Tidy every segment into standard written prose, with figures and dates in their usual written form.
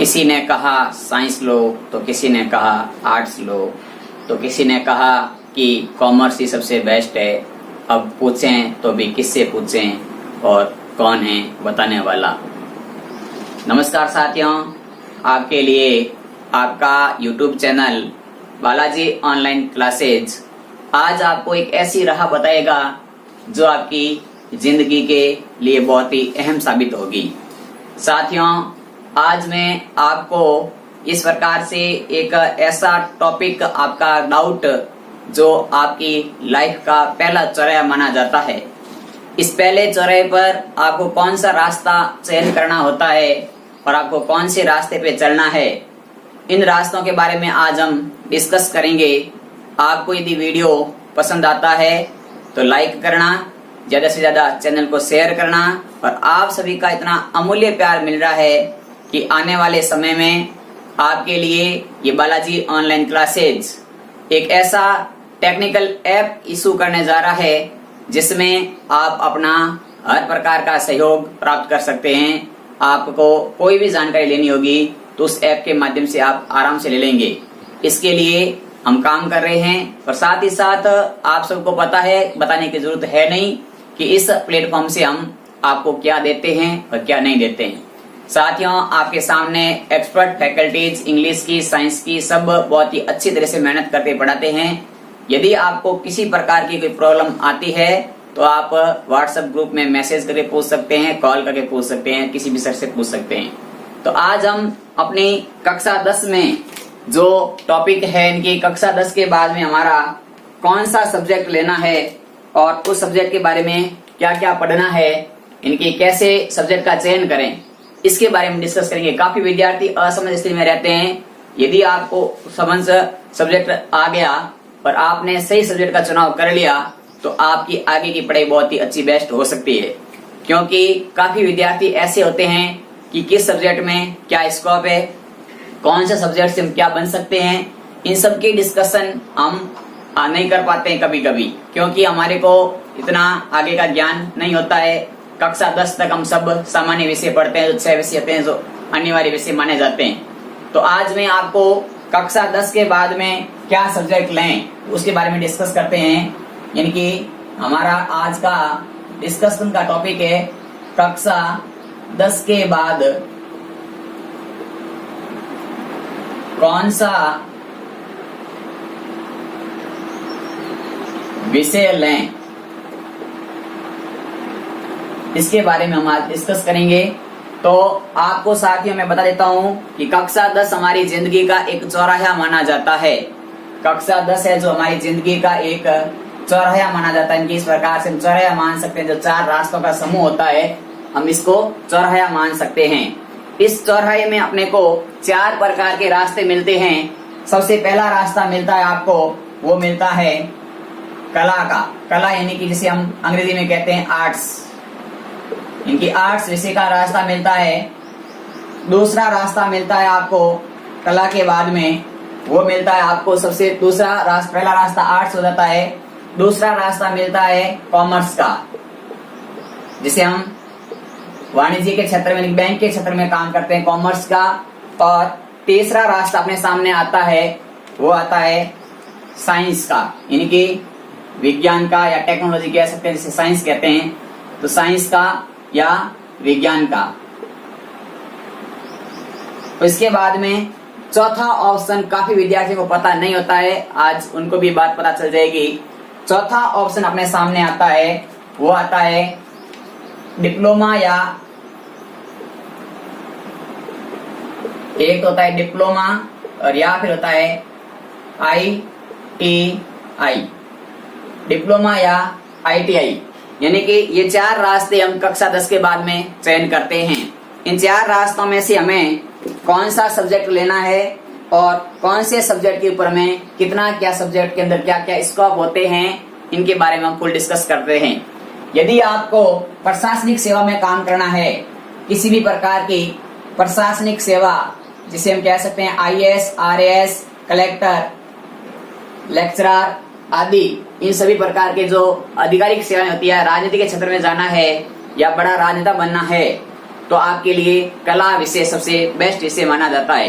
किसी ने कहा साइंस लो, तो किसी ने कहा आर्ट्स लो, तो किसी ने कहा कि कॉमर्स ही सबसे बेस्ट है। अब पूछें तो भी किससे पूछें और कौन है बताने वाला। नमस्कार साथियों, आपके लिए आपका YouTube channel Balaji online classes आज आपको एक ऐसी राह बताएगा जो आपकी जिंदगी के लिए बहुत ही अहम साबित होगी। साथियों, आज मैं आपको इस प्रकार से एक ऐसा टॉपिक, आपका डाउट जो आपकी लाइफ का पहला चौराहा माना जाता है, इस पहले चौराहे पर आपको कौन सा रास्ता चयन करना होता है और आपको कौन से रास्ते पे चलना है, इन रास्तों के बारे में आज हम डिस्कस करेंगे। आपको यदि वीडियो पसंद आता है तो लाइक करना, ज्यादा से ज्यादा चैनल को शेयर करना, और आप सभी का इतना अमूल्य प्यार मिल रहा है कि आने वाले समय में आपके लिए ये बालाजी ऑनलाइन क्लासेज एक ऐसा टेक्निकल ऐप इशू करने जा रहा है जिसमें आप अपना हर प्रकार का सहयोग प्राप्त कर सकते हैं। आपको कोई भी जानकारी लेनी होगी तो उस ऐप के माध्यम से आप आराम से ले लेंगे। इसके लिए हम काम कर रहे हैं और साथ ही साथ आप सबको पता है, बताने की जरूरत है नहीं कि इस प्लेटफॉर्म से हम आपको क्या देते हैं और क्या नहीं देते हैं। साथियों, आपके सामने एक्सपर्ट फैकल्टीज इंग्लिश की, साइंस की, सब बहुत ही अच्छी तरह से मेहनत करके पढ़ाते हैं। यदि आपको किसी प्रकार की कोई प्रॉब्लम आती है तो आप व्हाट्सएप ग्रुप में मैसेज करके पूछ सकते हैं, कॉल करके पूछ सकते हैं, किसी भी सर से पूछ सकते हैं। तो आज हम अपनी कक्षा 10 में जो टॉपिक है, इनकी कक्षा 10 के बाद में हमारा कौन सा सब्जेक्ट लेना है और उस सब्जेक्ट के बारे में क्या क्या पढ़ना है, इनकी कैसे सब्जेक्ट का चयन करें, इसके बारे में डिस्कस करेंगे। काफी विद्यार्थी असमंजस स्थिति में रहते हैं। यदि आपको समझ सब्जेक्ट आ गया और आपने सही सब्जेक्ट का चुनाव कर लिया तो आपकी आगे की पढ़ाई बहुत ही अच्छी बेस्ट हो सकती है, क्योंकि काफी विद्यार्थी ऐसे होते हैं कि किस सब्जेक्ट में क्या स्कोप है, कौन सा सब्जेक्ट से हम क्या बन सकते हैं, इन सब की डिस्कशन हम नहीं कर पाते हैं कभी कभी, क्योंकि हमारे को इतना आगे का ज्ञान नहीं होता है। कक्षा 10 तक हम सब सामान्य विषय पढ़ते हैं, जो 6 विषय होते हैं जो अनिवार्य विषय माने जाते हैं। तो आज मैं आपको कक्षा 10 के बाद में क्या सब्जेक्ट लें उसके बारे में डिस्कस करते हैं। यानी कि हमारा आज का डिस्कशन का टॉपिक है कक्षा 10 के बाद कौन सा विषय लें, इसके बारे में हम आज डिस्कस करेंगे। तो आपको साथियों मैं बता देता हूं कि कक्षा 10 हमारी जिंदगी का एक चौराहा माना जाता है। कक्षा 10 है जो हमारी जिंदगी का एक चौराहा माना जाता है। इनकी इस प्रकार से हम चौराहा मान सकते हैं, जो 4 रास्तों का समूह होता है हम इसको चौराहा मान सकते हैं। इस चौराहे में अपने को 4 प्रकार के रास्ते मिलते हैं। सबसे पहला रास्ता मिलता है आपको, वो मिलता है कला का। कला यानी कि जिसे हम अंग्रेजी में कहते हैं आर्ट्स। इनकी आर्ट्स विषय का रास्ता मिलता है। दूसरा रास्ता मिलता है आपको कला के बाद में, वो मिलता है आपको सबसे दूसरा रास्ता, पहला रास्ता आर्ट्स हो जाता है। दूसरा रास्ता मिलता है कॉमर्स का, जिसे हम वाणिज्य के क्षेत्र में, बैंक के क्षेत्र में काम करते हैं, कॉमर्स का। और तीसरा रास्ता अपने सामने आता है, वो आता है साइंस का, यानी कि विज्ञान का या टेक्नोलॉजी कह सकते हैं, जिसे साइंस कहते हैं। तो साइंस का या विज्ञान का। तो इसके बाद में चौथा ऑप्शन काफी विद्यार्थियों को पता नहीं होता है, आज उनको भी बात पता चल जाएगी। चौथा ऑप्शन अपने सामने आता है, वो आता है डिप्लोमा, या एक होता है डिप्लोमा और या फिर होता है ITI, डिप्लोमा या ITI। यानी कि ये 4 रास्ते हम कक्षा 10 के बाद में चयन करते हैं। इन 4 रास्तों में से हमें कौन सा सब्जेक्ट लेना है और कौन से सब्जेक्ट के ऊपर में कितना, क्या सब्जेक्ट के अंदर क्या क्या स्कोप होते हैं, इनके बारे में हम फुल डिस्कस करते हैं। यदि आपको प्रशासनिक सेवा में काम करना है, किसी भी प्रकार की प्रशासनिक सेवा, जिसे हम कह सकते हैं IAS, RAS, कलेक्टर, लेक्चरर आदि, इन सभी प्रकार के जो आधिकारिक सेवाएं होती है, राजनीति के क्षेत्र में जाना है या बड़ा राजनेता बनना है, तो आपके लिए कला विषय सबसे बेस्ट विषय माना जाता है।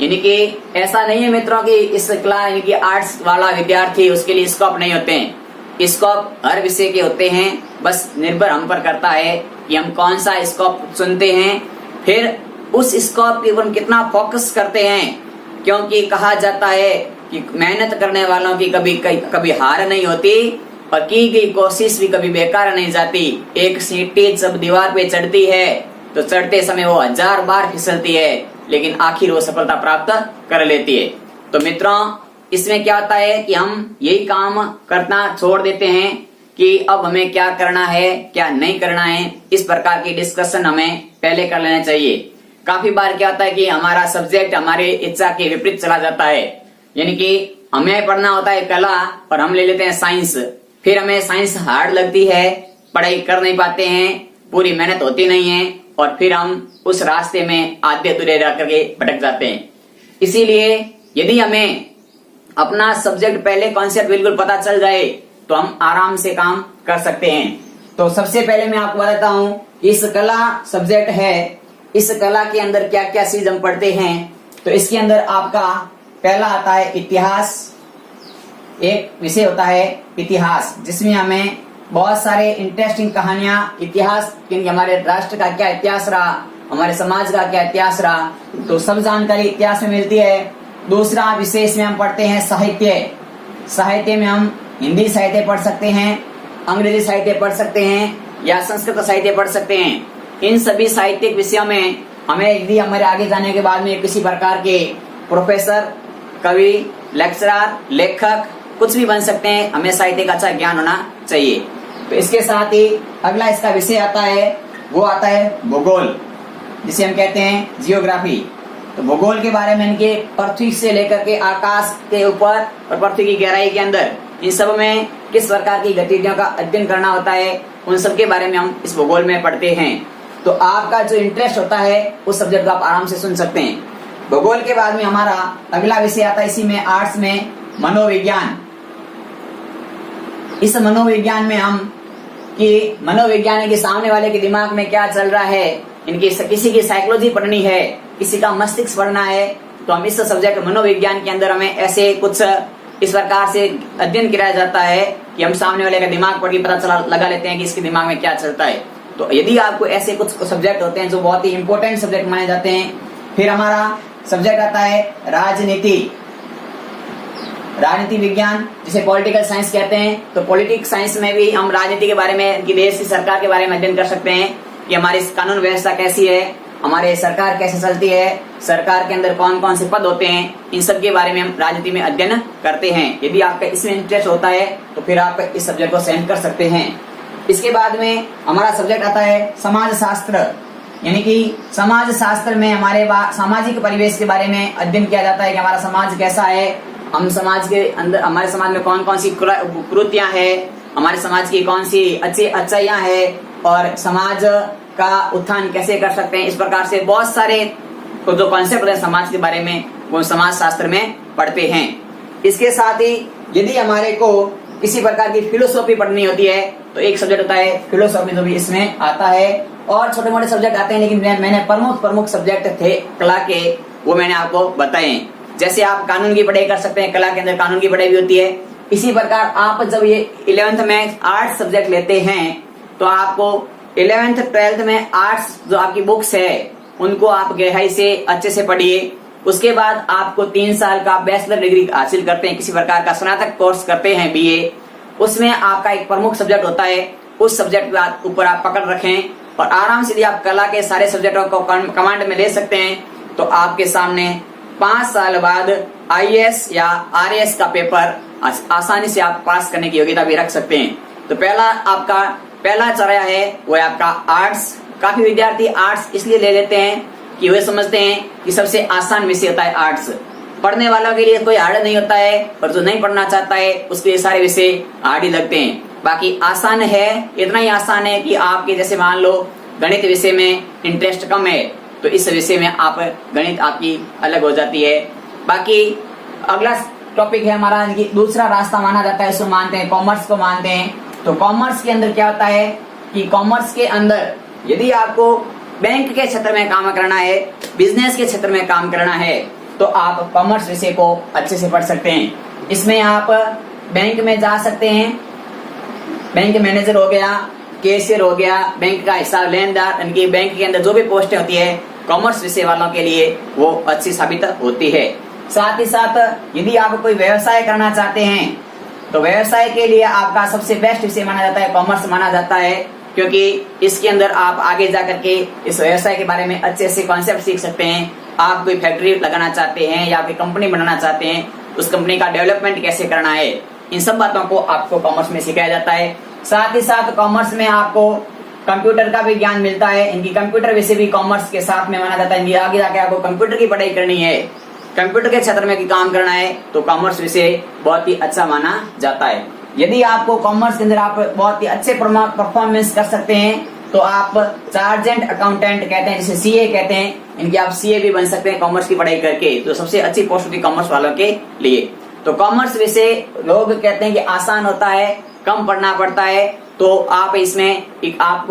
यानी कि ऐसा नहीं है मित्रों कि इस कला यानी कि आर्ट्स वाला विद्यार्थी उसके लिए स्कोप नहीं होते हैं। स्कोप हर विषय के होते हैं, बस निर्भर हम पर करता है कि हम कौन सा स्कोप चुनते हैं, फिर उस स्कोप के ऊपर हम कितना फोकस करते हैं। क्योंकि कहा जाता है कि मेहनत करने वालों की कभी हार नहीं होती और की गई कोशिश भी कभी बेकार नहीं जाती। एक सीढ़ी जब दीवार पे चढ़ती है तो चढ़ते समय वो 1000 बार फिसलती है, लेकिन आखिर वो सफलता प्राप्त कर लेती है। तो मित्रों, इसमें क्या होता है कि हम यही काम करना छोड़ देते हैं कि अब हमें क्या करना है क्या नहीं करना है। इस प्रकार की डिस्कशन हमें पहले कर लेना चाहिए। काफी बार क्या होता है कि हमारा सब्जेक्ट हमारे इच्छा के विपरीत चला जाता है। यानी कि हमें पढ़ना होता है कला और हम ले लेते हैं साइंस, फिर हमें साइंस हार्ड लगती है, पढ़ाई कर नहीं पाते हैं, पूरी मेहनत होती नहीं है और फिर हम उस रास्ते में आधे अधूरे रह करके भटक जाते हैं। इसीलिए यदि हमें अपना सब्जेक्ट पहले कॉन्सेप्ट बिल्कुल पता चल जाए तो हम आराम से काम कर सकते हैं। तो सबसे पहले मैं आपको बताता हूं कि इस कला सब्जेक्ट है, इस कला के अंदर क्या क्या चीज हम पढ़ते हैं। तो इसके अंदर आपका पहला आता है इतिहास। एक विषय होता है इतिहास, जिसमें हमें बहुत सारे इंटरेस्टिंग कहानियां, इतिहास हमारे राष्ट्र का क्या इतिहास रहा, हमारे समाज का क्या इतिहास रहा, तो सब जानकारी इतिहास में मिलती है। दूसरा विषय इसमें हम पढ़ते हैं साहित्य। साहित्य में हम हिंदी साहित्य पढ़ सकते हैं, अंग्रेजी साहित्य पढ़ सकते हैं या संस्कृत साहित्य पढ़ सकते हैं। इन सभी साहित्यिक विषयों में हमें यदि हमारे आगे जाने के बाद में किसी प्रकार के प्रोफेसर, कवि, लेक्चरर, लेखक कुछ भी बन सकते हैं, हमें साहित्य का अच्छा ज्ञान होना चाहिए। तो इसके साथ ही अगला इसका विषय आता है, वो आता है भूगोल, जिसे हम कहते हैं जियोग्राफी। तो भूगोल के बारे में इनके पृथ्वी से लेकर के आकाश के ऊपर और पृथ्वी की गहराई के अंदर इन सब में किस प्रकार की गतिविधियों का अध्ययन करना होता है, उन सब के बारे में हम इस भूगोल में पढ़ते हैं। तो आपका जो इंटरेस्ट होता है उस सब्जेक्ट को आप आराम से सुन सकते हैं। भूगोल के बाद में हमारा अगला विषय आता है इसी में आर्ट्स में मनोविज्ञान। इस मनोविज्ञान में हम कि मनोविज्ञान के सामने वाले के दिमाग में क्या चल रहा है, इनकी किसी की साइकोलॉजी पढ़नी है, किसी का मस्तिष्क पढ़ना है, तो हम इस सब्जेक्ट मनोविज्ञान के अंदर हमें ऐसे कुछ इस प्रकार से अध्ययन किया जाता है कि हम सामने वाले का दिमाग पढ़ के पता लगा लेते हैं कि इसके दिमाग में क्या चलता है। तो यदि आपको ऐसे कुछ सब्जेक्ट होते हैं जो बहुत ही इंपॉर्टेंट सब्जेक्ट माने जाते हैं। फिर हमारा सब्जेक्ट आता है राजनीति, राजनीति विज्ञान, जिसे पॉलिटिकल साइंस कहते हैं। तो पॉलिटिक्स साइंस में भी हम राजनीति के बारे में, देश की सरकार के बारे में अध्ययन कर सकते हैं कि हमारी कानून व्यवस्था कैसी है, हमारे सरकार कैसे चलती है, सरकार के अंदर कौन कौन से पद होते हैं, इन सब के बारे में हम राजनीति में अध्ययन करते हैं। यदि आपका इसमें इंटरेस्ट होता है तो फिर आप इस सब्जेक्ट को सेलेक्ट कर सकते हैं। इसके बाद में हमारा सब्जेक्ट आता है समाज शास्त्र, यानी कि समाज शास्त्र में हमारे सामाजिक परिवेश के बारे में अध्ययन किया जाता है कि हमारा समाज कैसा है, हम समाज के अंदर, हमारे समाज में कौन कौन सी कुरीतियां हैं, हमारे समाज की कौन सी अच्छाइयां हैं और समाज का उत्थान कैसे कर सकते हैं। इस प्रकार से बहुत सारे जो कॉन्सेप्ट है समाज के बारे में वो समाज शास्त्र में पढ़ते हैं। इसके साथ ही यदि हमारे को किसी प्रकार की फिलोसॉफी पढ़नी होती है तो एक सब्जेक्ट होता है फिलोसॉफी, जो भी इसमें आता है। और छोटे मोटे सब्जेक्ट आते हैं, लेकिन मैंने प्रमुख सब्जेक्ट थे कला के, वो मैंने आपको बताए। जैसे आप कानून की पढ़ाई कर सकते हैं, कला के अंदर कानून की पढ़ाई भी होती है। इसी प्रकार आप जब ये 11th में आर्ट्स सब्जेक्ट लेते हैं तो आपको 11th 12th में आर्ट्स जो आपकी बुक्स है उनको आप गहराई से अच्छे से पढ़िए। उसके बाद आपको 3 साल का बैचलर डिग्री हासिल करते हैं, किसी प्रकार का स्नातक कोर्स करते हैं BA। उसमें आपका एक प्रमुख सब्जेक्ट होता है, उस सब्जेक्ट के ऊपर आप पकड़ रखें और आराम से यदि आप कला के सारे सब्जेक्टों को कमांड में ले सकते हैं तो आपके सामने 5 साल बाद IAS या RAS का पेपर आसानी से आप पास करने की योग्यता भी रख सकते हैं। तो पहला चरण है वो है आपका आर्ट्स। काफी विद्यार्थी आर्ट्स इसलिए ले लेते हैं कि वे समझते हैं कि सबसे आसान विषय होता है आर्ट्स, पढ़ने वालों के लिए कोई हार्ड नहीं होता है, और जो नहीं पढ़ना चाहता है उसके लिए सारे विषय हार्ड ही लगते हैं। बाकी आसान है, इतना ही आसान है कि आपके जैसे मान लो गणित विषय में इंटरेस्ट कम है तो इस विषय में आप गणित आपकी अलग हो जाती है। बाकी अगला टॉपिक है हमारा दूसरा रास्ता माना जाता है, उसको मानते हैं कॉमर्स को मानते हैं। तो कॉमर्स के अंदर क्या होता है कि कॉमर्स के अंदर यदि आपको बैंक के क्षेत्र में काम करना है, बिजनेस के क्षेत्र में काम करना है, तो आप कॉमर्स विषय को अच्छे से पढ़ सकते हैं। इसमें आप बैंक में जा सकते हैं, बैंक मैनेजर हो गया, कैशियर हो गया, बैंक का हिसाब लेनदार, यानी कि बैंक के अंदर जो भी पोस्टें होती है कॉमर्स विषय वालों के लिए वो अच्छी साबित होती है। साथ ही साथ यदि आप कोई व्यवसाय करना चाहते हैं तो व्यवसाय के लिए आपका सबसे बेस्ट विषय माना जाता है, कॉमर्स माना जाता है, क्योंकि इसके अंदर आप आगे जाकर के इस व्यवसाय के बारे में अच्छे से कॉन्सेप्ट सीख सकते हैं। आप कोई फैक्ट्री लगाना चाहते हैं या कोई कंपनी बनाना चाहते हैं, उस कंपनी का डेवलपमेंट कैसे करना है, इन सब बातों को आपको कॉमर्स में सिखाया जाता है। साथ ही साथ कॉमर्स में आपको कंप्यूटर का भी ज्ञान मिलता है, इनकी कंप्यूटर विषय भी कॉमर्स के साथ में माना जाता है। इनकी आगे जाके आपको कंप्यूटर की पढ़ाई करनी है, कंप्यूटर के क्षेत्र में काम करना है, तो कॉमर्स विषय बहुत ही अच्छा माना जाता है। यदि आपको कॉमर्स के अंदर आप बहुत ही अच्छे परफॉर्मेंस कर सकते हैं तो आप चार्जेंट अकाउंटेंट कहते हैं, जिसे सीए कहते हैं, इनकी आप सीए भी बन सकते हैं कॉमर्स की पढ़ाई करके, तो सबसे अच्छी पोस्ट होती है कॉमर्स वालों के लिए। तो कॉमर्स विषय लोग कहते हैं कि आसान होता है, कम पढ़ना पड़ता है, तो आपको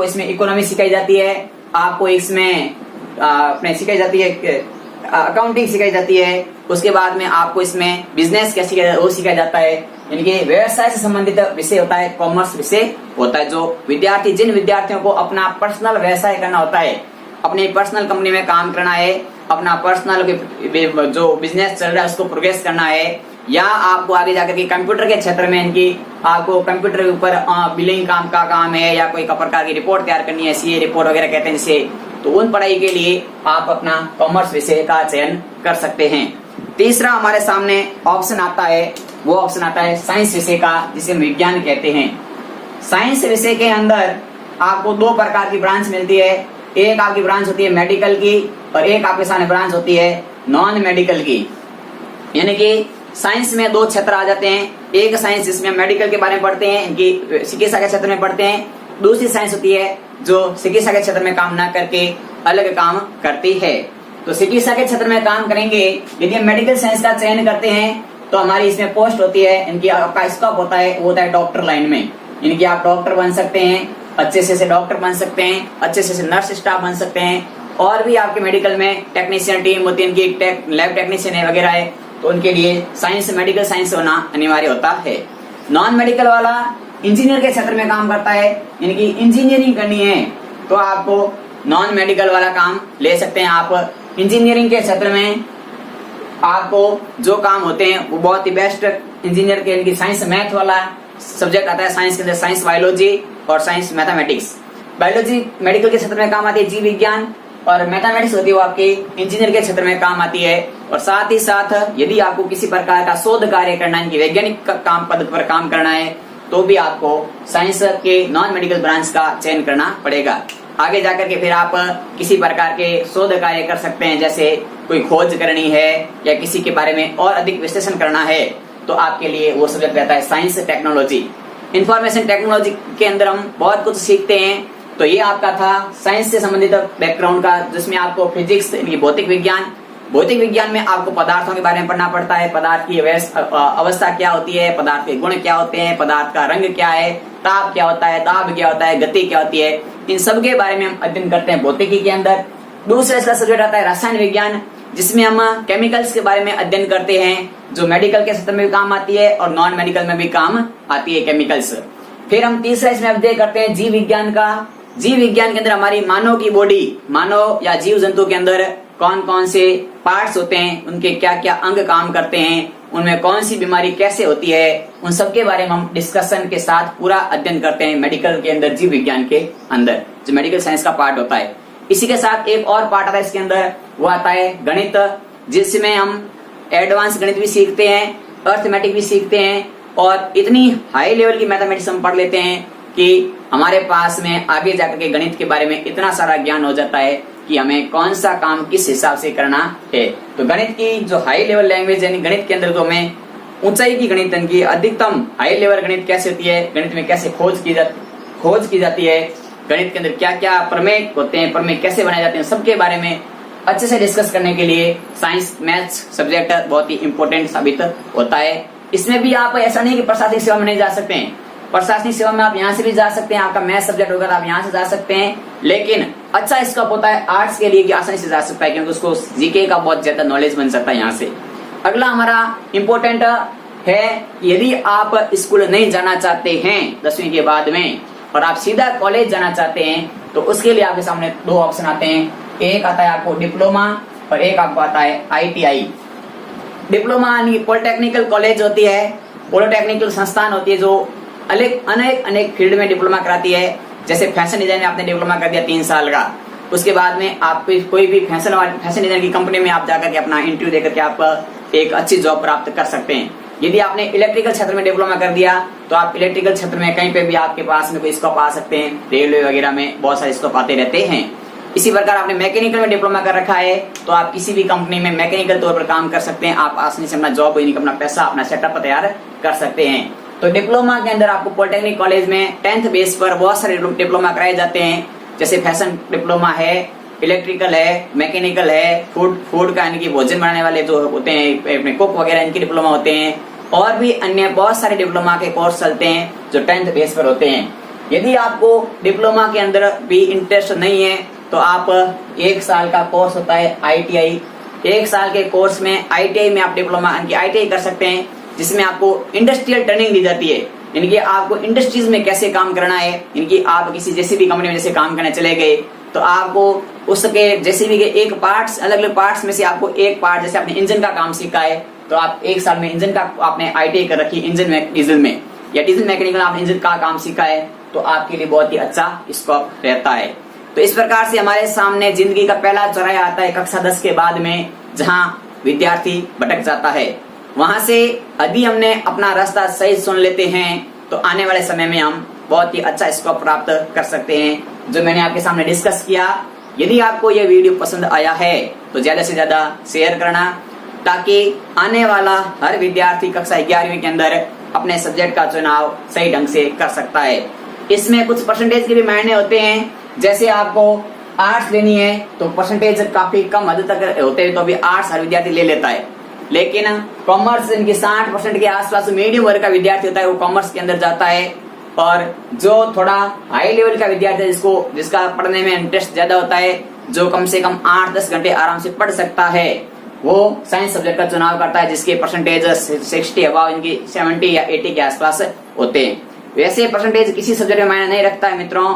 इसमें इकोनॉमी सिखाई जाती है, आपको इसमें अपने सिखाई जाती है, अकाउंटिंग सिखाई जाती है, उसके बाद में आपको इसमें बिजनेस कैसे वो सिखाया जाता है, यानी कि व्यवसाय से संबंधित विषय होता है, कॉमर्स विषय होता है। जो जिन विद्यार्थियों को अपना पर्सनल व्यवसाय करना होता है, अपनी पर्सनल कंपनी में काम करना है, अपना पर्सनल जो बिजनेस चल रहा है उसको प्रोग्रेस करना है, या आपको आगे जाकर के कंप्यूटर के क्षेत्र में इनकी आपको कंप्यूटर के ऊपर बिलिंग का काम है, या कोई प्रकार की रिपोर्ट तैयार करनी है, सीए रिपोर्ट वगैरह कहते हैं जिसे, तो उन पढ़ाई के लिए आप अपना कॉमर्स विषय का चयन कर सकते हैं। तीसरा हमारे सामने ऑप्शन आता है, वो ऑप्शन आता है साइंस विषय का, जिसे हम विज्ञान कहते हैं। साइंस विषय के अंदर आपको दो प्रकार की ब्रांच मिलती है, एक आपकी ब्रांच होती है मेडिकल की और एक आपके सामने ब्रांच होती है नॉन मेडिकल की। यानी कि साइंस में दो क्षेत्र आ जाते हैं, एक साइंस जिसमें मेडिकल के बारे में पढ़ते हैं, इनकी चिकित्सा के क्षेत्र में पढ़ते हैं, दूसरी साइंस होती है जो चिकित्सा के क्षेत्र में काम ना करके अलग काम करती है। तो चिकित्सा के क्षेत्र में काम करेंगे, यदि हम मेडिकल साइंस का चयन करते हैं तो हमारी इसमें पोस्ट होती है, इनकी आपका स्कोप होता है, वो होता है डॉक्टर लाइन में। इनकी आप डॉक्टर बन सकते हैं, अच्छे से डॉक्टर बन सकते हैं, अच्छे से नर्स स्टाफ बन सकते हैं, और भी आपके मेडिकल में टेक्नीशियन टीम होती है, इनकी लैब टेक्नीशियन है वगैरह है, तो उनके लिए साइंस मेडिकल साइंस होना अनिवार्य होता है। नॉन मेडिकल वाला इंजीनियर के क्षेत्र में काम करता है, इनकी इंजीनियरिंग करनी है तो आपको नॉन मेडिकल वाला काम ले सकते हैं। आप इंजीनियरिंग के क्षेत्र में आपको जो काम होते हैं वो बहुत ही बेस्ट इंजीनियर के, इनकी साइंस मैथ वाला सब्जेक्ट आता है, साइंस के अंदर साइंस बायोलॉजी और साइंस मैथमेटिक्स। बायोलॉजी मेडिकल के क्षेत्र में काम आती है, जीव विज्ञान, और मैथमेटिक्स होती है वो आपकी इंजीनियर के क्षेत्र में काम आती है। और साथ ही साथ यदि आपको किसी प्रकार का शोध कार्य करना है, वैज्ञानिक काम पद पर काम करना है, तो भी आपको साइंस के नॉन मेडिकल ब्रांच का चयन करना पड़ेगा। आगे जाकर के फिर आप किसी प्रकार के शोध कार्य कर सकते हैं, जैसे कोई खोज करनी है या किसी के बारे में और अधिक विश्लेषण करना है, तो आपके लिए वो सब्जेक्ट रहता है साइंस टेक्नोलॉजी। इंफॉर्मेशन टेक्नोलॉजी के अंदर हम बहुत कुछ सीखते हैं। तो ये आपका था साइंस से संबंधित बैकग्राउंड का, जिसमें आपको फिजिक्स, भौतिक विज्ञान में आपको पदार्थों के बारे में पढ़ना पड़ता है, पदार्थ की अवस्था क्या होती है, पदार्थ के गुण क्या होते हैं, पदार्थ का रंग क्या है, ताप क्या होता है, दाब क्या होता है, गति क्या होती है, इन सब के बारे में हम अध्ययन करते हैं भौतिकी के अंदर। दूसरा इसका सब्जेक्ट आता है रसायन विज्ञान, जिसमें हम केमिकल्स के बारे में अध्ययन करते हैं, जो मेडिकल के क्षेत्र में भी काम आती है और नॉन मेडिकल में भी काम आती है केमिकल्स। फिर हम तीसरा इसमें अध्ययन करते हैं जीव विज्ञान का। जीव विज्ञान के अंदर हमारी मानव की बॉडी, मानव या जीव जंतु के अंदर कौन कौन से पार्ट्स होते हैं, उनके क्या क्या अंग काम करते हैं, उनमें कौन सी बीमारी कैसे होती है, उन सब के बारे में हम डिस्कशन के साथ पूरा अध्ययन करते हैं मेडिकल के अंदर, जीव विज्ञान के अंदर, जो मेडिकल साइंस का पार्ट होता है। इसी के साथ एक और पार्ट आता है इसके अंदर, वो आता है गणित, जिसमें हम एडवांस गणित भी सीखते हैं, अर्थमेटिक भी सीखते हैं, और इतनी हाई लेवल की मैथमेटिक्स हम पढ़ लेते हैं कि हमारे पास में आगे जाकर के गणित के बारे में इतना सारा ज्ञान हो जाता है कि हमें कौन सा काम किस हिसाब से करना है। तो गणित की जो हाई लेवल लैंग्वेज है, गणित के अंदर तो हमें ऊंचाई की गणित की अधिकतम हाई लेवल गणित कैसे होती है, गणित में कैसे खोज की जाती है, गणित के अंदर क्या क्या प्रमेय होते हैं, प्रमेय कैसे बनाए जाते हैं, सबके बारे में अच्छे से डिस्कस करने के लिए साइंस मैथ्स सब्जेक्ट बहुत ही इंपॉर्टेंट साबित होता है। इसमें भी आप ऐसा नहीं कि प्रशासनिक सेवा में नहीं जा सकते हैं, प्रशासनिक सेवा में आप यहाँ से भी जा सकते हैं, आपका मैथ सब्जेक्ट होगा आप यहाँ से जा सकते हैं, लेकिन अच्छा स्कोप होता है आर्ट्स के लिए कि आसानी से जा सकता है क्योंकि उसको जीके का बहुत ज्यादा नॉलेज बन सकता है यहाँ से। अगला हमारा इम्पोर्टेंट है, यदि आप स्कूल नहीं जाना चाहते हैं 10वीं के बाद में और आप सीधा कॉलेज जाना चाहते हैं तो उसके लिए आपके सामने दो ऑप्शन आते हैं। एक आता है आपको डिप्लोमा और एक आपको आता है ITI। डिप्लोमा यानी पॉलिटेक्निकल कॉलेज होती है, पॉलिटेक्निकल संस्थान होती है जो अनेक फील्ड में डिप्लोमा कराती है। जैसे फैशन डिजाइन में आपने डिप्लोमा कर दिया 3 साल का, उसके बाद में आप कोई भी फैशन डिजाइन की कंपनी में आप जाकर के अपना इंटरव्यू देकर के आप एक अच्छी जॉब प्राप्त कर सकते हैं। यदि आपने इलेक्ट्रिकल क्षेत्र में डिप्लोमा कर दिया तो आप इलेक्ट्रिकल क्षेत्र में कहीं पे भी आपके पास में कोई स्कोप आ सकते हैं, रेलवे वगैरह में बहुत सारे स्कोप आते रहते हैं। इसी प्रकार आपने मैकेनिकल में डिप्लोमा कर रखा है तो आप किसी भी कंपनी में मैकेनिकल तौर पर काम कर सकते हैं, आप आसानी से अपना जॉब अपना पैसा अपना सेटअप तैयार कर सकते हैं। तो डिप्लोमा के अंदर आपको पॉलिटेक्निक कॉलेज में 10th बेस पर बहुत सारे डिप्लोमा कराए जाते हैं, जैसे फैशन डिप्लोमा है, इलेक्ट्रिकल है, मैकेनिकल है, फूड का यानी कि भोजन बनाने वाले जो होते हैं अपने कुक वगैरह इनके डिप्लोमा होते हैं, और भी अन्य बहुत सारे डिप्लोमा के कोर्स चलते हैं जो 10th बेस पर होते हैं। यदि आपको डिप्लोमा के अंदर भी इंटरेस्ट नहीं है तो आप 1 साल का कोर्स होता है ITI, 1 साल के कोर्स में ITI में आप डिप्लोमा यानी ITI कर सकते हैं, जिसमें आपको इंडस्ट्रियल ट्रेनिंग दी जाती है, यानी कि आपको इंडस्ट्रीज में कैसे काम करना है। यानी कि आप किसी जेसीबी कंपनी में जैसे काम करने चले गए तो आपको उसके जेसीबी के एक पार्ट्स अलग अलग पार्ट्स में से आपको एक पार्ट, जैसे आपने इंजन का काम सीखा है तो आप 1 साल में इंजन का आपने ITI कर रखी इंजन में, डीजल में या डीजल मैकेनिकल आपने इंजन का काम सीखा है तो आपके लिए बहुत ही अच्छा स्कोप रहता है। तो इस प्रकार से हमारे सामने जिंदगी का पहला चौराहा आता है कक्षा 10 के बाद में, जहां विद्यार्थी भटक जाता है। वहां से यदि हमने अपना रास्ता सही सुन लेते हैं तो आने वाले समय में हम बहुत ही अच्छा स्कोप प्राप्त कर सकते हैं, जो मैंने आपके सामने डिस्कस किया। यदि आपको यह वीडियो पसंद आया है तो ज्यादा से ज्यादा शेयर करना, ताकि आने वाला हर विद्यार्थी कक्षा 11वीं के अंदर अपने सब्जेक्ट का चुनाव सही ढंग से कर सकता है। इसमें कुछ परसेंटेज के भी मायने होते हैं, जैसे आपको आर्ट्स लेनी है तो परसेंटेज काफी कम हद तक होते हैं तो भी आर्ट्स हर विद्यार्थी ले लेता है, लेकिन कॉमर्स इनकी 60% के आसपास मीडियम वर्ग का विद्यार्थी होता है वो कॉमर्स के अंदर जाता है, और जो थोड़ा हाई लेवल का विद्यार्थी है जिसका पढ़ने में इंटरेस्ट ज्यादा होता है, जो कम से कम 8-10 घंटे आराम से पढ़ सकता है, वो साइंस सब्जेक्ट का चुनाव करता है, जिसके परसेंटेज 60 अबाव इनकी 70 या 80 के आसपास होते हैं। वैसे परसेंटेज किसी सब्जेक्ट में मायने नहीं रखता है मित्रों,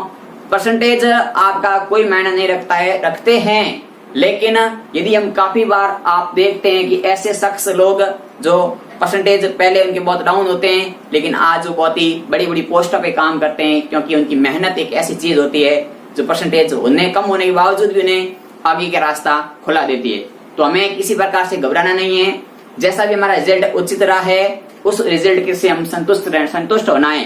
परसेंटेज आपका कोई मायने नहीं रखता है, रखते हैं, लेकिन यदि हम काफी बार आप देखते हैं कि ऐसे शख्स लोग जो परसेंटेज पहले उनके बहुत डाउन होते हैं लेकिन आज वो बहुत ही बड़ी बड़ी पोस्टों पे काम करते हैं, क्योंकि उनकी मेहनत एक ऐसी चीज होती है जो परसेंटेज कम होने के बावजूद भी उन्हें आगे का रास्ता खुला देती है। तो हमें किसी प्रकार से घबराना नहीं है, जैसा भी हमारा रिजल्ट उचित रहा है उस रिजल्ट से हम संतुष्ट होना है।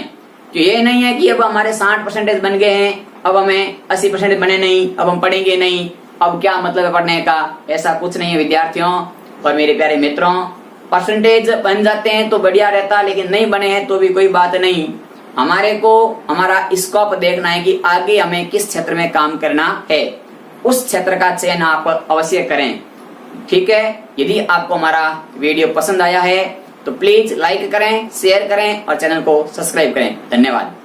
तो ये नहीं है कि अब हमारे 60% बन गए हैं अब हमें 80% बने नहीं, अब हम पढ़ेंगे नहीं, अब क्या मतलब है पढ़ने का, ऐसा कुछ नहीं है विद्यार्थियों और मेरे प्यारे मित्रों। परसेंटेज बन जाते हैं तो बढ़िया रहता, लेकिन नहीं बने हैं तो भी कोई बात नहीं। हमारे को हमारा स्कोप देखना है कि आगे हमें किस क्षेत्र में काम करना है, उस क्षेत्र का चयन आप अवश्य करें। ठीक है, यदि आपको हमारा वीडियो पसंद आया है तो प्लीज लाइक करें, शेयर करें और चैनल को सब्सक्राइब करें। धन्यवाद।